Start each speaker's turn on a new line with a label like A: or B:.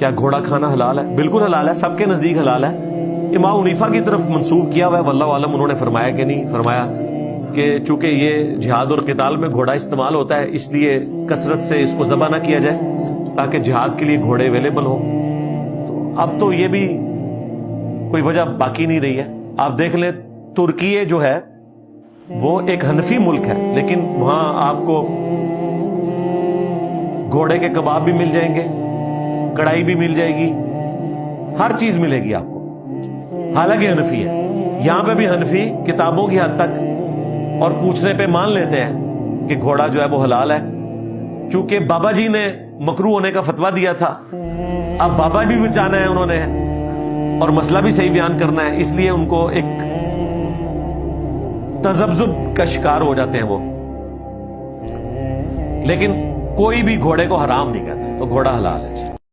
A: کیا گھوڑا کھانا حلال ہے؟ بالکل حلال ہے، سب کے نزدیک حلال ہے۔ امام حنیفہ کی طرف منسوب کیا ہوا ہے، واللہ عالم انہوں نے فرمایا کہ نہیں، فرمایا کہ چونکہ یہ جہاد اور قتال میں گھوڑا استعمال ہوتا ہے اس لیے کثرت سے اس کو ذبح نہ کیا جائے تاکہ جہاد کے لیے گھوڑے اویلیبل ہوں۔ تو اب تو یہ بھی کوئی وجہ باقی نہیں رہی ہے۔ آپ دیکھ لیں ترکیے جو ہے وہ ایک حنفی ملک ہے، لیکن وہاں آپ کو گھوڑے کے کباب بھی مل جائیں گے، کڑھائی بھی مل جائے گی، ہر چیز ملے گی آپ کو، حالانکہ حنفی ہے۔ یہاں پہ بھی حنفی کتابوں کی حد تک اور پوچھنے پہ مان لیتے ہیں کہ گھوڑا جو ہے وہ حلال ہے، چونکہ بابا جی نے مکروہ ہونے کا فتویٰ دیا تھا، اب بابا بھی بچانا ہے انہوں نے اور مسئلہ بھی صحیح بیان کرنا ہے، اس لیے ان کو ایک تذبذب کا شکار ہو جاتے ہیں وہ، لیکن کوئی بھی گھوڑے کو حرام نہیں کہتا، تو گھوڑا حلال ہے۔